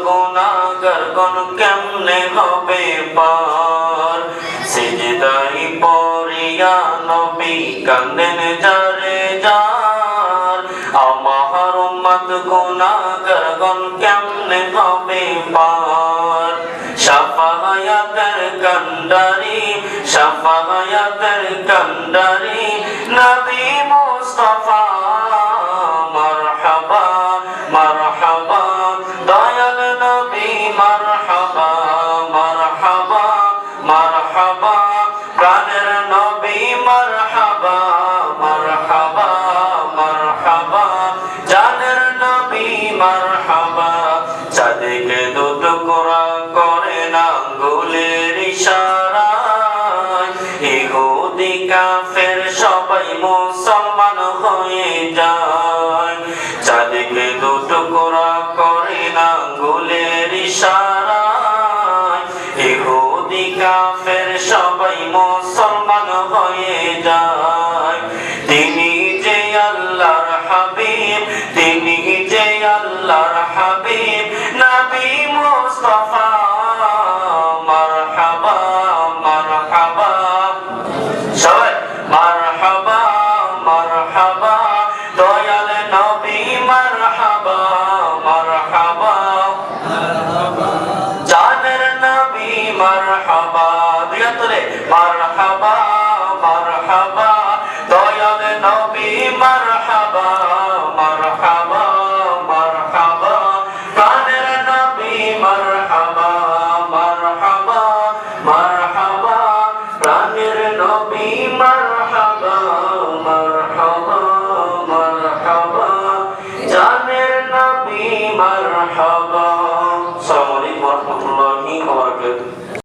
গুনাহগার গণ কেমনে হবে পার সিজদাই পড়িয়া নবী কান্দেন যারে যার আমার উম্মত গুনাহগার গণ কেমনে হবে পার শাফায়াতের কান্ডারি নবী মুস্তাফা মারহাবা মারহাবা দয়াল নবী মারহাবা মারহাবা মারহাবা প্রাণের নবী মারহাবা মারহাবা মারহাবা জানের নবী মারহাবা চাঁদকে দুটুকরা করেন আঙ্গুলের ইশারায় ইহুদি কাফের সবাই মুসলমান হয়ে যায় চাঁদকে দুটুকরা করেন আঙ্গুলের ইশারায় ইহুদি কাফের সবাই মুসলমান হয়ে যায় তিনি যে আল্লাহর হাবিব তিনি যে আল্লাহর হাবিব নবী মুস্তাফা মারহাবা মারহাবা সবাই মারহাবা মারহাবা দয়াল নবী মারহাবা মারহাবা জানের নবী মারহাবা দুইয়াতরে মারহাবা মারহাবা দয়াল নবী মারহাবা মারহাবা মারহাবা প্রাণের নবী মারহাবা মারহাবা মারহাবা প্রাণের নবী মারহাবা মারহাবা মারহাবা জানের নবী মারহাবা। আসসালামু আলাইকুম ওয়া রাহমাতুল্লাহি ওয়া বারাকাতুহু।